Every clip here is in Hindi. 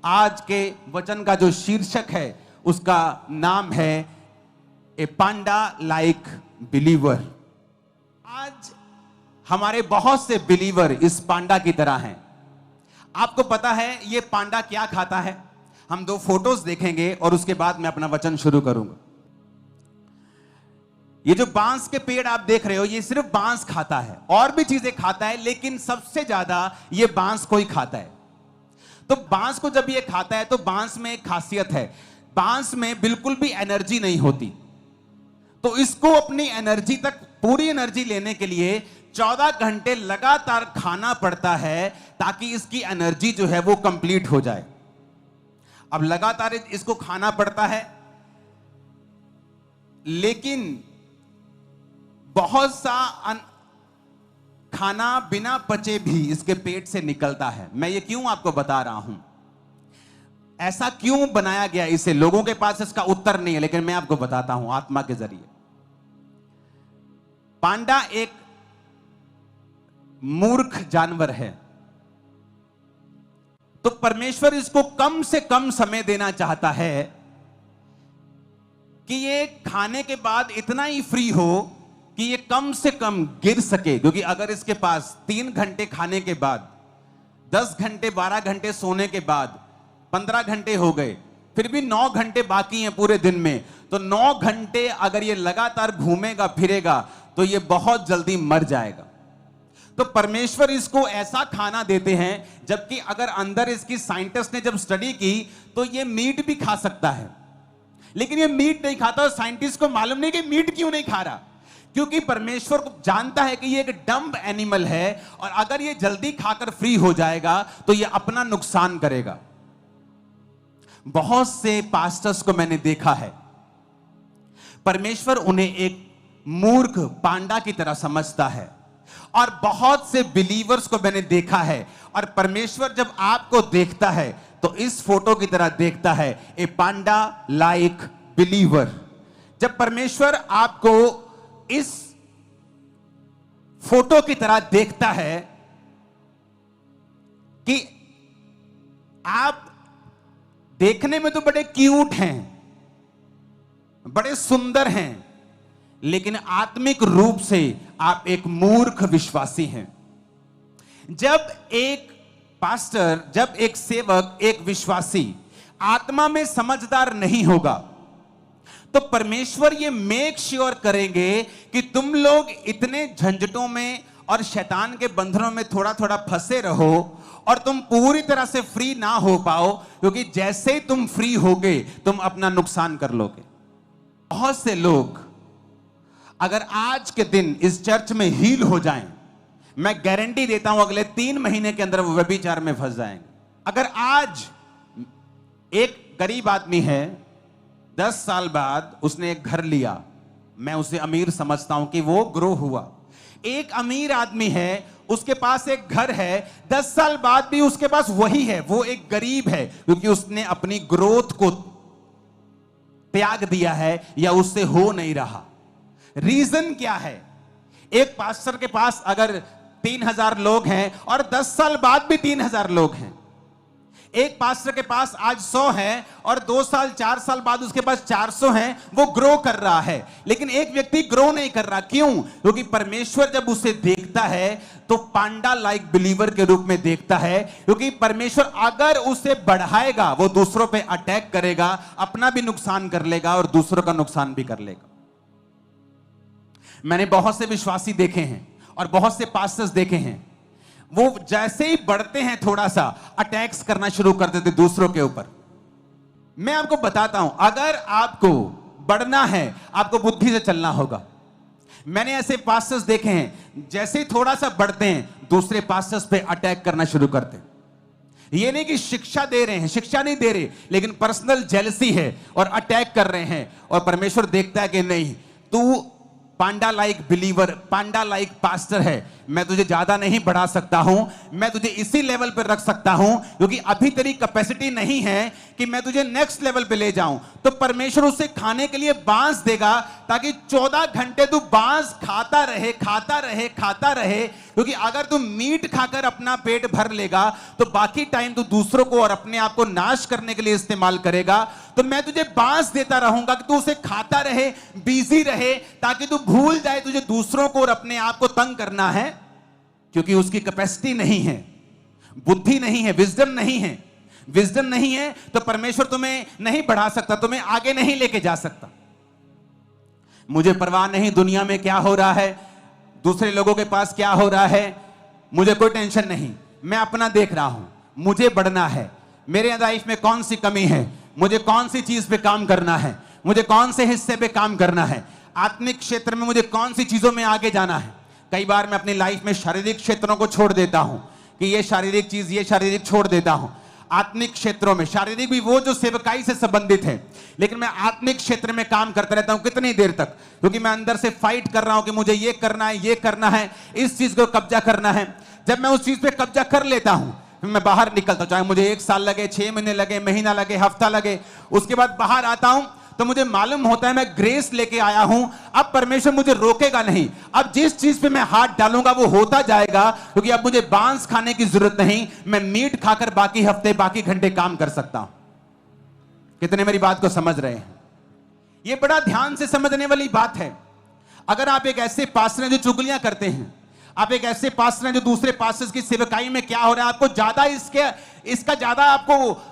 आज के वचन का जो शीर्षक है उसका नाम है ए पांडा लाइक बिलीवर। आज हमारे बहुत से बिलीवर इस पांडा की तरह हैं। आपको पता है ये पांडा क्या खाता है? हम दो फोटोज देखेंगे और उसके बाद मैं अपना वचन शुरू करूंगा। ये जो बांस के पेड़ आप देख रहे हो, ये सिर्फ बांस खाता है, और भी चीजें खाता है, लेकिन सबसे ज्यादा ये बांस को ही खाता है। तो बांस को जब ये खाता है तो बांस में एक खासियत है, बांस में बिल्कुल भी एनर्जी नहीं होती। तो इसको अपनी एनर्जी तक, पूरी एनर्जी लेने के लिए 14 घंटे लगातार खाना पड़ता है ताकि इसकी एनर्जी जो है वो कंप्लीट हो जाए। अब लगातार इसको खाना पड़ता है, लेकिन बहुत सा खाना बिना पचे भी इसके पेट से निकलता है। मैं ये क्यों आपको बता रहा हूं, ऐसा क्यों बनाया गया इसे? लोगों के पास इसका उत्तर नहीं है, लेकिन मैं आपको बताता हूं आत्मा के जरिए। पांडा एक मूर्ख जानवर है, तो परमेश्वर इसको कम से कम समय देना चाहता है कि ये खाने के बाद इतना ही फ्री हो कि ये कम से कम गिर सके। क्योंकि अगर इसके पास 3 घंटे खाने के बाद, 10 घंटे 12 घंटे सोने के बाद 15 घंटे हो गए, फिर भी 9 घंटे बाकी हैं पूरे दिन में, तो 9 घंटे अगर ये लगातार घूमेगा फिरेगा तो ये बहुत जल्दी मर जाएगा। तो परमेश्वर इसको ऐसा खाना देते हैं, जबकि अगर अंदर इसकी साइंटिस्ट ने जब स्टडी की तो ये मीट भी खा सकता है, लेकिन ये मीट नहीं खाता। साइंटिस्ट को मालूम नहीं कि मीट क्यों नहीं खा रहा, क्योंकि परमेश्वर को जानता है कि ये एक डम्ब एनिमल है और अगर ये जल्दी खाकर फ्री हो जाएगा तो ये अपना नुकसान करेगा। बहुत से पास्टर्स को मैंने देखा है, परमेश्वर उन्हें एक मूर्ख पांडा की तरह समझता है, और बहुत से बिलीवर्स को मैंने देखा है, और परमेश्वर जब आपको देखता है तो इस फोटो की तरह देखता है, ए पांडा लाइक बिलीवर। जब परमेश्वर आपको इस फोटो की तरह देखता है कि आप देखने में तो बड़े क्यूट हैं, बड़े सुंदर हैं, लेकिन आत्मिक रूप से आप एक मूर्ख विश्वासी हैं। जब एक पास्टर, जब एक सेवक, एक विश्वासी आत्मा में समझदार नहीं होगा तो परमेश्वर ये मेक श्योर करेंगे कि तुम लोग इतने झंझटों में और शैतान के बंधनों में थोड़ा थोड़ा फंसे रहो और तुम पूरी तरह से फ्री ना हो पाओ, क्योंकि जैसे ही तुम फ्री होगे तुम अपना नुकसान कर लोगे। बहुत से लोग अगर आज के दिन इस चर्च में हील हो जाएं, मैं गारंटी देता हूं अगले 3 महीने के अंदर वो व्यभिचार में फंस जाएंगे। अगर आज एक गरीब आदमी है, 10 साल बाद उसने एक घर लिया, मैं उसे अमीर समझता हूं कि वो ग्रो हुआ। एक अमीर आदमी है, उसके पास एक घर है, 10 साल बाद भी उसके पास वही है, वो एक गरीब है, क्योंकि उसने अपनी ग्रोथ को त्याग दिया है या उससे हो नहीं रहा। रीजन क्या है? एक पास्टर के पास अगर 3000 लोग हैं और 10 साल बाद भी 3000 लोग हैं, एक पास्टर के पास आज 100 है और 2 साल 4 साल बाद उसके पास 400 हैं, वो ग्रो कर रहा है, लेकिन एक व्यक्ति ग्रो नहीं कर रहा। क्यों? क्योंकि परमेश्वर जब उसे देखता है तो पांडा लाइक बिलीवर के रूप में देखता है, क्योंकि परमेश्वर अगर उसे बढ़ाएगा वो दूसरों पे अटैक करेगा, अपना भी नुकसान कर लेगा और दूसरों का नुकसान भी कर लेगा। मैंने बहुत से विश्वासी देखे हैं और बहुत से पास्टर्स देखे हैं, वो जैसे ही बढ़ते हैं थोड़ा सा अटैक्स करना शुरू कर देते दूसरों के ऊपर। मैं आपको बताता हूं, अगर आपको बढ़ना है आपको बुद्धि से चलना होगा। मैंने ऐसे पास्टर्स देखे हैं, जैसे ही थोड़ा सा बढ़ते हैं दूसरे पास्टर्स पे अटैक करना शुरू करते हैं। ये नहीं कि शिक्षा दे रहे हैं, शिक्षा नहीं दे रहे, लेकिन पर्सनल जेलसी है और अटैक कर रहे हैं, और परमेश्वर देखता है कि नहीं, तू पांडा लाइक बिलीवर, पांडा लाइक पास्टर है, मैं तुझे ज्यादा नहीं बढ़ा सकता हूं, मैं तुझे इसी लेवल पर रख सकता हूं, क्योंकि अभी तेरी कैपेसिटी नहीं है कि मैं तुझे नेक्स्ट लेवल पे ले जाऊं। तो परमेश्वर उसे खाने के लिए बांस देगा, ताकि 14 घंटे तू बांस खाता रहे, खाता रहे, खाता रहे। क्योंकि अगर तू मीट खाकर अपना पेट भर लेगा तो बाकी टाइम तू दूसरों को और अपने आप को नाश करने के लिए इस्तेमाल करेगा। तो मैं तुझे बांस देता रहूंगा कि तू उसे खाता रहे, बिजी रहे, ताकि तू भूल जाए तुझे दूसरों को और अपने आप को तंग करना है। क्योंकि उसकी कैपेसिटी नहीं है, बुद्धि नहीं है, विजडम नहीं है। विजडम नहीं है तो परमेश्वर तुम्हें नहीं बढ़ा सकता, तुम्हें आगे नहीं लेके जा सकता। मुझे परवाह नहीं दुनिया में क्या हो रहा है, दूसरे लोगों के पास क्या हो रहा है, मुझे कोई टेंशन नहीं। मैं अपना देख रहा हूं, मुझे बढ़ना है। मेरे लाइफ में कौन सी कमी है, मुझे कौन सी चीज पे काम करना है, मुझे कौन से हिस्से पे काम करना है, आत्मिक क्षेत्र में मुझे कौन सी चीजों में आगे जाना है। कई बार मैं अपनी लाइफ में शारीरिक क्षेत्रों को छोड़ देता हूं कि ये शारीरिक चीज, ये शारीरिक छोड़ देता हूं। आत्मिक क्षेत्रों में, शारीरिक भी वो जो सेवकाई से संबंधित है, लेकिन मैं आत्मिक क्षेत्र में काम करता रहता हूं। कितनी देर तक? क्योंकि मैं अंदर से फाइट कर रहा हूं कि मुझे ये करना है, ये करना है, इस चीज को कब्जा करना है। जब मैं उस चीज पे कब्जा कर लेता हूं, फिर मैं बाहर निकलता हूं, चाहे मुझे 1 साल लगे, 6 महीने लगे, महीना लगे, हफ्ता लगे। उसके बाद बाहर आता हूं तो मुझे मालूम होता है मैं ग्रेस लेके आया हूं। अब परमेश्वर मुझे रोकेगा नहीं। अब जिस चीज पे मैं हाथ डालूंगा वो होता जाएगा, क्योंकि अब मुझे बांस खाने की जरूरत नहीं। मैं मीट खाकर बाकी हफ्ते, बाकी घंटे काम कर सकता हूं। कितने मेरी बात को समझ रहे हैं? ये बड़ा ध्यान से समझने वाली बात है। अगर आप एक ऐसे पास्टर हैं जो चुगलियां करते हैं, आप एक ऐसे पास्टर हैं जो दूसरे पास्टर्स की सेवकाई में क्या हो रहा है आपको ज्यादा इसका ज्यादा आपको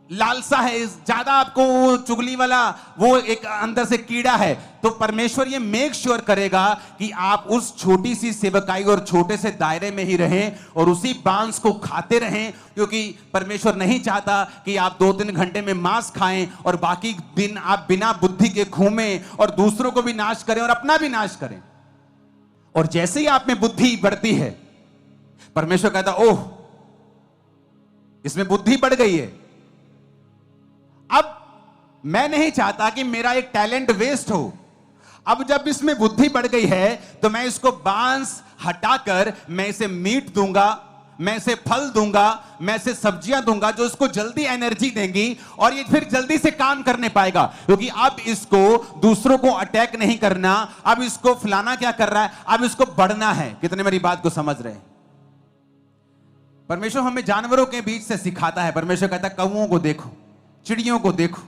लालसा है, ज्यादा आपको चुगली वाला वो एक अंदर से कीड़ा है, तो परमेश्वर ये मेक श्योर करेगा कि आप उस छोटी सी सेवकाई और छोटे से दायरे में ही रहें और उसी बांस को खाते रहें। क्योंकि परमेश्वर नहीं चाहता कि आप 2-3 घंटे में मांस खाएं और बाकी दिन आप बिना बुद्धि के घूमें और दूसरों को भी नाश करें और अपना भी नाश करें। और जैसे ही आप में बुद्धि बढ़ती है, परमेश्वर कहता ओह, इसमें बुद्धि बढ़ गई है। अब मैं नहीं चाहता कि मेरा एक टैलेंट वेस्ट हो। अब जब इसमें बुद्धि बढ़ गई है तो मैं इसको बांस हटाकर मैं इसे मीट दूंगा, मैं इसे फल दूंगा, मैं इसे सब्जियां दूंगा जो इसको जल्दी एनर्जी देंगी और ये फिर जल्दी से काम करने पाएगा। क्योंकि अब इसको दूसरों को अटैक नहीं करना, अब इसको फलाना क्या कर रहा है, अब इसको बढ़ना है। कितने मेरी बात को समझ रहे हैं? परमेश्वर हमें जानवरों के बीच से सिखाता है। परमेश्वर कहता है कौओं को देखो, चिड़ियों को देखो,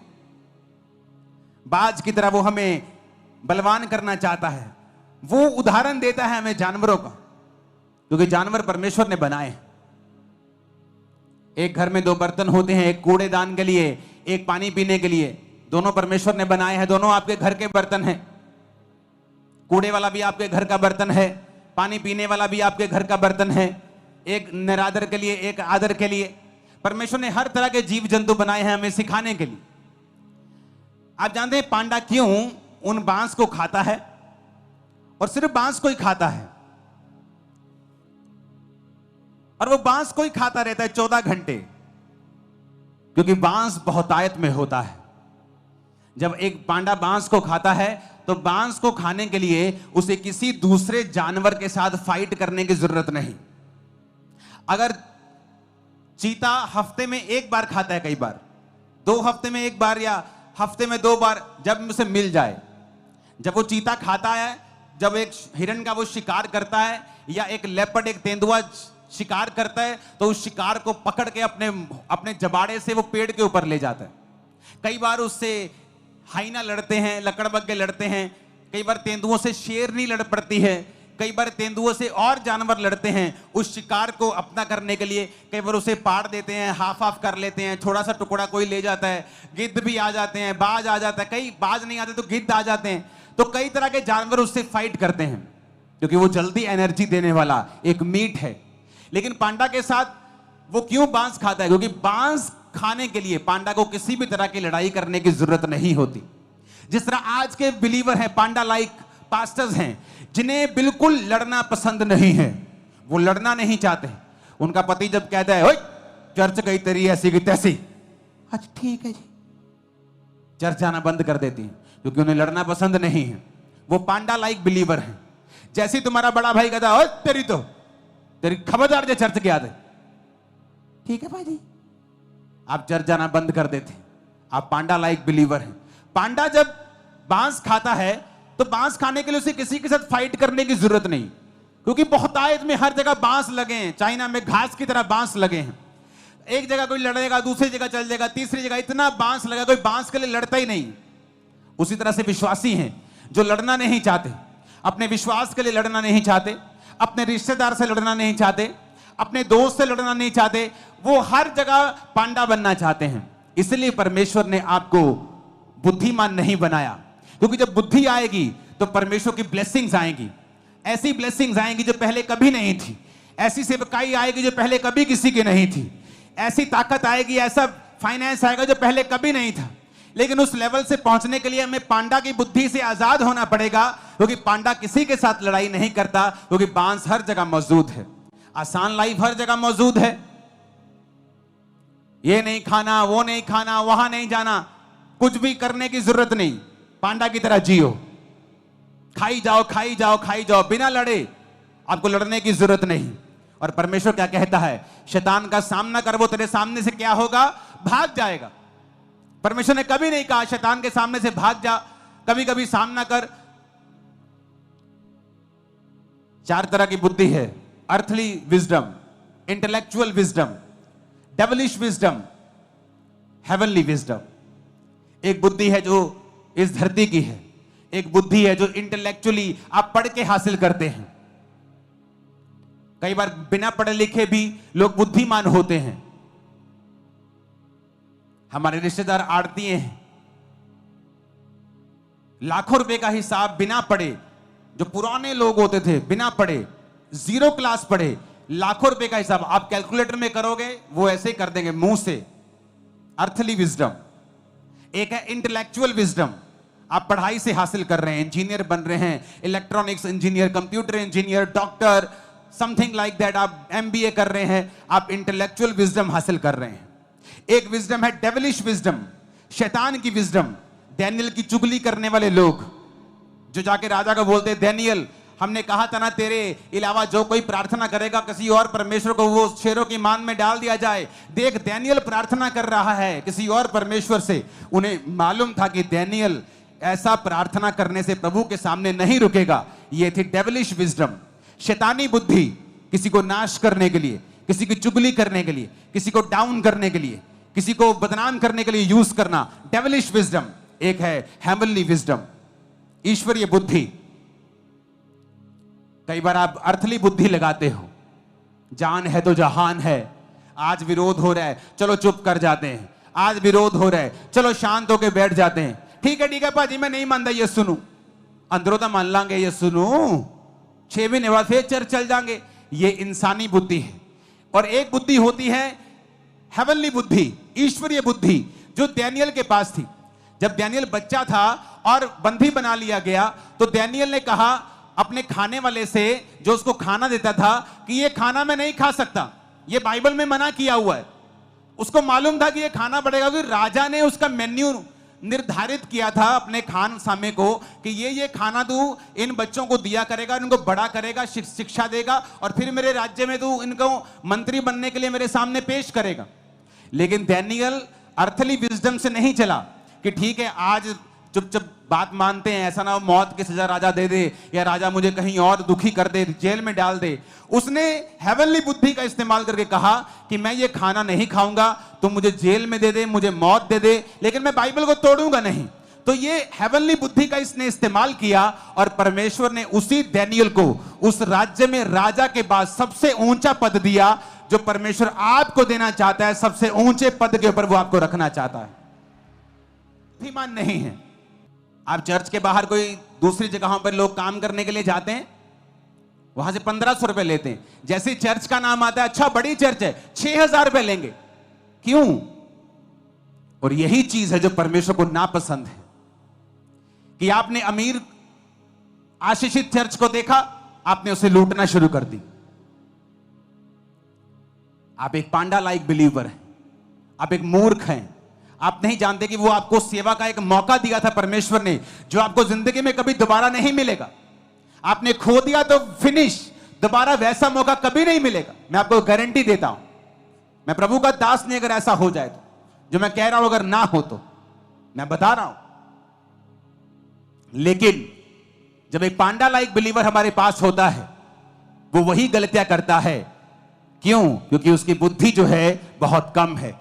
बाज की तरह वो हमें बलवान करना चाहता है। वो उदाहरण देता है हमें जानवरों का, क्योंकि जानवर परमेश्वर ने बनाए। एक घर में 2 बर्तन होते हैं, एक कूड़ेदान के लिए, एक पानी पीने के लिए। दोनों परमेश्वर ने बनाए हैं, दोनों आपके घर के बर्तन हैं। कूड़े वाला भी आपके घर का बर्तन है, पानी पीने वाला भी आपके घर का बर्तन है। एक निरादर के लिए, एक आदर के लिए। परमेश्वर ने हर तरह के जीव जंतु बनाए हैं हमें सिखाने के लिए। आप जानते हैं पांडा क्यों उन बांस को खाता है और सिर्फ बांस को ही खाता है? और वो बांस को ही खाता रहता है 14 घंटे, क्योंकि बांस बहुतायत में होता है। जब एक पांडा बांस को खाता है तो बांस को खाने के लिए उसे किसी दूसरे जानवर के साथ फाइट करने की जरूरत नहीं। अगर चीता हफ्ते में 1 बार खाता है, कई बार 2 हफ्ते में 1 बार या हफ्ते में 2 बार, जब उसे मिल जाए, जब वो चीता खाता है, जब एक हिरण का वो शिकार करता है या एक लेपर्ड, एक तेंदुआ शिकार करता है, तो उस शिकार को पकड़ के अपने जबाड़े से वो पेड़ के ऊपर ले जाता है। कई बार उससे हाइना लड़ते हैं, लकड़बग्गे लड़ते हैं। कई बार तेंदुओं से शेरनी लड़ पड़ती है, कई बार तेंदुओं से और जानवर लड़ते हैं उस शिकार को अपना करने के लिए। कई बार उसे पाड़ देते हैं, हाफ हाफ कर लेते हैं, थोड़ा सा टुकड़ा कोई ले जाता है। गिद्ध भी आ जाते हैं, बाज आ जाता है, कई बाज नहीं आते तो गिद्ध आ जाते हैं। तो कई तरह के जानवर उससे फाइट करते हैं, क्योंकि वो जल्दी एनर्जी देने वाला एक मीट है। लेकिन पांडा के साथ वो क्यों बांस खाता है? क्योंकि बांस खाने के लिए पांडा को किसी भी तरह की लड़ाई करने की जरूरत नहीं होती। जिस तरह आज के बिलीवर हैं, पांडा लाइक पास्टर्स हैं, जिन्हें बिल्कुल लड़ना पसंद नहीं है, वो लड़ना नहीं चाहते। उनका पति जब कहता है ओए चर्च गई तेरी ऐसी की तैसी, अच्छा ठीक है जी, चर्च जाना बंद कर देती हैं, क्योंकि उन्हें लड़ना पसंद नहीं है। वो पांडा लाइक बिलीवर हैं। जैसे ही तुम्हारा बड़ा भाई कहता है ओए तेरी खबरदार जो चर्च के आते, ठीक है भाई जी, आप चर्च जाना बंद कर देते। आप पांडा लाइक बिलीवर हैं। पांडा जब बांस खाता है तो बांस खाने के लिए उसे किसी के साथ फाइट करने की जरूरत नहीं, क्योंकि बहुतायत में हर जगह बांस लगे हैं। चाइना में घास की तरह बांस लगे हैं। एक जगह कोई लड़ेगा, दूसरी जगह चल जाएगा, तीसरी जगह इतना बांस लगा, कोई बांस के लिए लड़ता ही नहीं। उसी तरह से विश्वासी हैं जो लड़ना नहीं चाहते, अपने विश्वास के लिए लड़ना नहीं चाहते, अपने रिश्तेदार से लड़ना नहीं चाहते, अपने दोस्त से लड़ना नहीं चाहते, वो हर जगह पांडा बनना चाहते हैं। इसलिए परमेश्वर ने आपको बुद्धिमान नहीं बनाया, क्योंकि जब बुद्धि आएगी तो परमेश्वर की ब्लेसिंग्स आएंगी। ऐसी ब्लेसिंग्स आएंगी जो पहले कभी नहीं थी, ऐसी सेवकाई आएगी जो पहले कभी किसी की नहीं थी, ऐसी ताकत आएगी, ऐसा फाइनेंस आएगा जो पहले कभी नहीं था। लेकिन उस लेवल से पहुंचने के लिए हमें पांडा की बुद्धि से आजाद होना पड़ेगा, क्योंकि पांडा किसी के साथ लड़ाई नहीं करता, क्योंकि बांस हर जगह मौजूद है। आसान लाइफ हर जगह मौजूद है। ये नहीं खाना, वो नहीं खाना, वहां नहीं जाना, कुछ भी करने की जरूरत नहीं। पांडा की तरह जियो, खाई जाओ खाई जाओ खाई जाओ, बिना लड़े। आपको लड़ने की जरूरत नहीं। और परमेश्वर क्या कहता है, शैतान का सामना कर, वो तेरे सामने से क्या होगा, भाग जाएगा। परमेश्वर ने कभी नहीं कहा शैतान के सामने से भाग जा, कभी कभी सामना कर। 4 तरह की बुद्धि है, earthly wisdom, intellectual wisdom, devilish wisdom, heavenly wisdom. एक बुद्धि है जो इस धरती की है, एक बुद्धि है जो इंटेलेक्चुअली आप पढ़ के हासिल करते हैं। कई बार बिना पढ़े लिखे भी लोग बुद्धिमान होते हैं। हमारे रिश्तेदार आड़तीए हैं, लाखों रुपए का हिसाब बिना पढ़े, जो पुराने लोग होते थे बिना पढ़े, 0 क्लास पढ़े, लाखों रुपए का हिसाब आप कैलकुलेटर में करोगे वो ऐसे ही कर देंगे मुंह से। Earthly wisdom. एक है इंटेलेक्चुअल विजडम, आप पढ़ाई से हासिल कर रहे हैं, इंजीनियर बन रहे हैं, electronics engineer, computer engineer, doctor, something like that, आप एमबीए कर रहे हैं, आप इंटेलेक्चुअल विजडम हासिल कर रहे हैं। एक विजडम है डेविलिश विजडम, शैतान की विजडम। डैनियल की चुगली करने वाले लोग जो जाके राजा को बोलते, डैनियल हमने कहा था ना तेरे अलावा जो कोई प्रार्थना करेगा किसी और परमेश्वर को वो शेरों की मान में डाल दिया जाए। देख डैनियल प्रार्थना कर रहा है किसी और परमेश्वर से। उन्हें मालूम था कि डैनियल ऐसा प्रार्थना करने से प्रभु के सामने नहीं रुकेगा। ये थी डेविलिश विजडम, शैतानी बुद्धि, किसी को नाश करने के लिए, किसी की चुगली करने के लिए, किसी को डाउन करने के लिए, किसी को बदनाम करने के लिए यूज करना, डेविलिश विजडम। एक है हेवनली विजडम, ईश्वरीय बुद्धि। कई बार आप अर्थली बुद्धि लगाते हो, जान है तो जहान है, आज विरोध हो रहा है चलो चुप कर जाते हैं, आज विरोध हो रहा है चलो शांत होकर बैठ जाते हैं। ठीक है भाजी मैं नहीं मानता, ये सुनू, अंदरों तो मान लांगे, ये सुनू 6 महीने बाद फिर चर्च चल जाएंगे। ये इंसानी बुद्धि है। और एक बुद्धि होती है हेवनली बुद्धि, ईश्वरीय बुद्धि, जो डैनियल के पास थी। जब डैनियल बच्चा था और बंदी बना लिया गया तो डैनियल ने कहा अपने खाने वाले से, जो उसको खाना देता था, कि ये खाना मैं नहीं खा सकता, ये बाइबल में मना किया हुआ है। उसको मालूम था कि ये खाना पड़ेगा, क्योंकि राजा ने उसका मेन्यू निर्धारित किया था अपने खान सामे को कि ये खाना तू इन बच्चों को दिया करेगा, इनको बड़ा करेगा, शिक्षा देगा, और फिर मेरे राज्य में तू इनको मंत्री बनने के लिए मेरे सामने पेश करेगा। लेकिन डैनियल अर्थली विजडम से नहीं चला कि ठीक है आज चुप बात मानते हैं, ऐसा ना हो मौत की सजा राजा दे दे या राजा मुझे कहीं और दुखी कर दे, जेल में डाल दे। उसने हेवनली बुद्धि का इस्तेमाल करके कहा कि मैं ये खाना नहीं खाऊंगा, तुम मुझे जेल में दे दे, मुझे मौत दे दे, लेकिन मैं बाइबल को तोड़ूंगा नहीं। तो ये हेवनली बुद्धि का इसने इस्तेमाल किया और परमेश्वर ने उसी डैनियल को उस राज्य में राजा के बाद सबसे ऊंचा पद दिया, जो परमेश्वर आपको देना चाहता है। सबसे ऊंचे पद के ऊपर वो आपको रखना चाहता है। बुद्धिमान नहीं है। आप चर्च के बाहर कोई दूसरी जगहों पर लोग काम करने के लिए जाते हैं, वहां से 1500 रुपए लेते हैं। जैसे चर्च का नाम आता है, अच्छा बड़ी चर्च है, 6000 रुपए लेंगे। क्यों? और यही चीज है जो परमेश्वर को नापसंद है, कि आपने अमीर आशीषित चर्च को देखा, आपने उसे लूटना शुरू कर दी। आप एक पांडा लाइक बिलीवर हैं, आप एक मूर्ख हैं। आप नहीं जानते कि वो आपको सेवा का एक मौका दिया था परमेश्वर ने, जो आपको जिंदगी में कभी दोबारा नहीं मिलेगा। आपने खो दिया तो फिनिश, दोबारा वैसा मौका कभी नहीं मिलेगा। मैं आपको गारंटी देता हूं, मैं प्रभु का दास नहीं, अगर ऐसा हो जाए तो, जो मैं कह रहा हूं अगर ना हो तो मैं बता रहा हूं। लेकिन जब एक पांडा लाइक बिलीवर हमारे पास होता है, वो वही गलतियां करता है। क्यों? क्योंकि उसकी बुद्धि जो है बहुत कम है।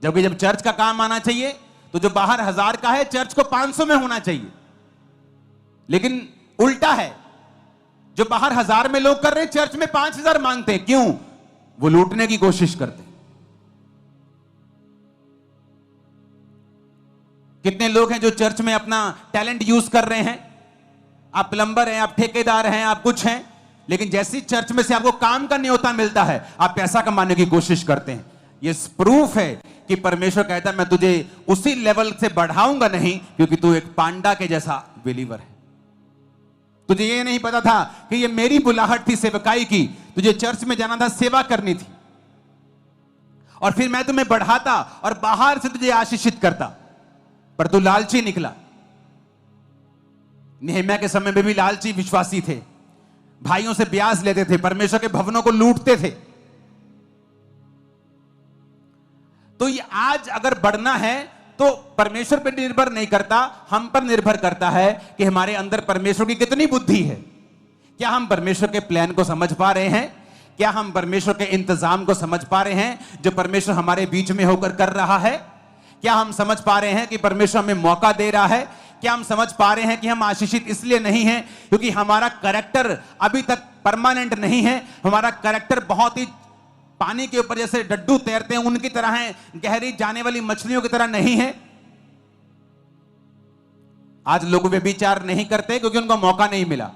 जबकि जब चर्च का काम आना चाहिए तो जो बाहर 1000 का है चर्च को 500 में होना चाहिए। लेकिन उल्टा है, जो बाहर 1000 में लोग कर रहे हैं चर्च में 5000 मांगते हैं। क्यों? वो लूटने की कोशिश करते हैं। कितने लोग हैं जो चर्च में अपना टैलेंट यूज कर रहे हैं? आप प्लम्बर हैं, आप ठेकेदार हैं, आप कुछ हैं, लेकिन जैसी चर्च में से आपको काम का न्योता मिलता है आप पैसा कमाने की कोशिश करते हैं। ये प्रूफ है कि परमेश्वर कहता है मैं तुझे उसी लेवल से बढ़ाऊंगा नहीं, क्योंकि तू एक पांडा के जैसा बिलीवर है। तुझे ये नहीं पता था कि ये मेरी बुलाहट थी सेवकाई की, तुझे चर्च में जाना था, सेवा करनी थी, और फिर मैं तुम्हें बढ़ाता और बाहर से तुझे आशीषित करता, पर तू लालची निकला। नेहम्याह के समय में भी लालची विश्वासी थे, भाइयों से ब्याज लेते थे, परमेश्वर के भवनों को लूटते थे। तो ये आज अगर बढ़ना है तो परमेश्वर पर निर्भर नहीं करता, हम पर निर्भर करता है कि हमारे अंदर परमेश्वर की कितनी बुद्धि है। क्या हम परमेश्वर के प्लान को समझ पा रहे हैं? क्या हम परमेश्वर के इंतजाम को समझ पा रहे हैं जो परमेश्वर हमारे बीच में होकर कर रहा है? क्या हम समझ पा रहे हैं कि परमेश्वर हमें मौका दे रहा है? क्या हम समझ पा रहे हैं कि हम आशीषित इसलिए नहीं हैं क्योंकि हमारा कैरेक्टर अभी तक परमानेंट नहीं है? हमारा कैरेक्टर बहुत ही पानी के ऊपर जैसे डड्डू तैरते हैं उनकी तरह है, गहरी जाने वाली मछलियों की तरह नहीं है। आज लोग व्यभिचार नहीं करते क्योंकि उनको मौका नहीं मिला।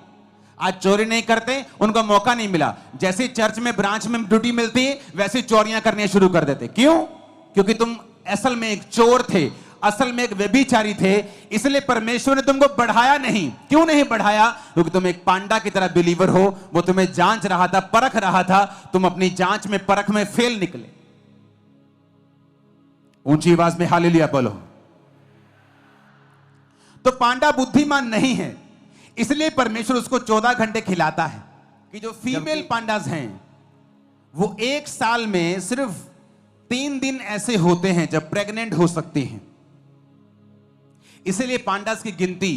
आज चोरी नहीं करते, उनको मौका नहीं मिला। जैसे चर्च में ब्रांच में ड्यूटी मिलती है वैसे चोरियां करनी शुरू कर देते। क्यों? क्योंकि तुम असल में एक चोर थे, असल में एक व्यभिचारी थे, इसलिए परमेश्वर ने तुमको बढ़ाया नहीं। क्यों नहीं बढ़ाया? क्योंकि तुम एक पांडा की तरह बिलीवर हो। वो तुम्हें जांच रहा था, परख रहा था, तुम अपनी जांच में परख में फेल निकले। ऊंची आवाज में हालेलुया बोलो। तो पांडा बुद्धिमान नहीं है, इसलिए परमेश्वर उसको 14 घंटे खिलाता है। कि जो फीमेल पांडास हैं वो एक साल में सिर्फ 3 दिन ऐसे होते हैं जब प्रेग्नेंट हो सकती हैं। इसलिए पांडास की गिनती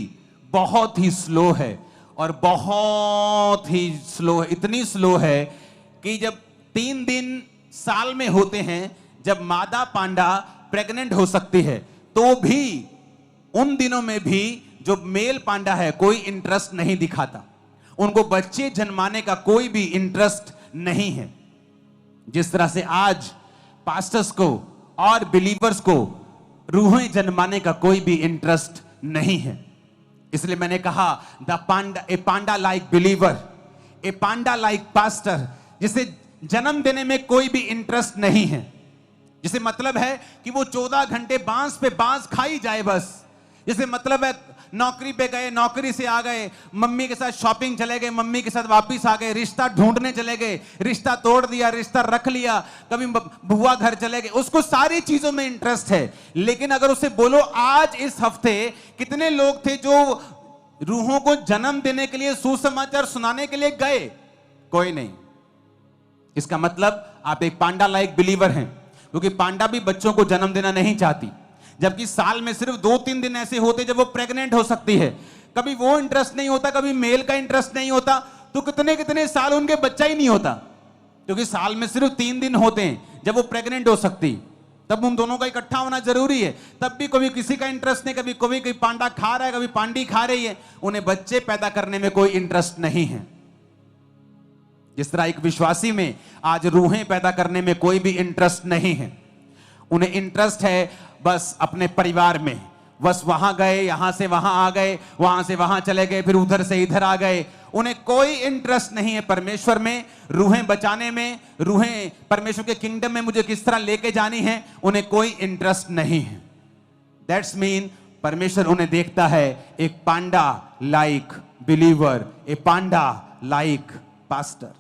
बहुत ही स्लो है, और बहुत ही स्लो है, इतनी स्लो है कि जब 3 दिन साल में होते हैं जब मादा पांडा प्रेग्नेंट हो सकती है, तो भी उन दिनों में भी जो मेल पांडा है कोई इंटरेस्ट नहीं दिखाता। उनको बच्चे जन्माने का कोई भी इंटरेस्ट नहीं है। जिस तरह से आज पास्टर्स को और बिलीवर्स को रूहें जन्माने का कोई भी इंटरेस्ट नहीं है। इसलिए मैंने कहा ए पांडा लाइक बिलीवर, ए पांडा लाइक पास्टर, जिसे जन्म देने में कोई भी इंटरेस्ट नहीं है, जिसे मतलब है कि वो 14 घंटे बांस पे बांस खाई जाए बस। जिसे मतलब है नौकरी पे गए, नौकरी से आ गए, मम्मी के साथ शॉपिंग चले गए, मम्मी के साथ वापस आ गए, रिश्ता ढूंढने चले गए, रिश्ता तोड़ दिया, रिश्ता रख लिया, कभी बुआ घर चले गए, उसको सारी चीजों में इंटरेस्ट है। लेकिन अगर उसे बोलो आज इस हफ्ते कितने लोग थे जो रूहों को जन्म देने के लिए, सुसमाचार सुनाने के लिए गए? कोई नहीं। इसका मतलब आप एक पांडा लाइक बिलीवर हैं, क्योंकि पांडा भी बच्चों को जन्म देना नहीं चाहती। जबकि साल में सिर्फ 2-3 दिन ऐसे होते जब वो प्रेग्नेंट हो सकती है। कभी वो इंटरेस्ट नहीं होता, कभी मेल का इंटरेस्ट नहीं होता, तो कितने कितने साल उनके बच्चा ही नहीं होता, क्योंकि साल में सिर्फ 3 दिन होते हैं जब वो प्रेग्नेंट हो सकती। तब उन दोनों का इकट्ठा होना जरूरी है। तब भी कभी किसी का इंटरेस्ट नहीं, कभी कोई पांडा खा रहा है, कभी पांडी खा रही है। उन्हें बच्चे पैदा करने में कोई इंटरेस्ट नहीं है। जिस तरह एक विश्वासी में आज रूहें पैदा करने में कोई भी इंटरेस्ट नहीं है। उन्हें इंटरेस्ट है बस अपने परिवार में, बस वहां गए, यहां से वहां आ गए, वहां से वहां चले गए, फिर उधर से इधर आ गए। उन्हें कोई इंटरेस्ट नहीं है परमेश्वर में, रूहें बचाने में, रूहें परमेश्वर के किंगडम में मुझे किस तरह लेके जानी है, उन्हें कोई इंटरेस्ट नहीं है। दैट्स मीन परमेश्वर उन्हें देखता है एक पांडा लाइक बिलीवर, ए पांडा लाइक पास्टर।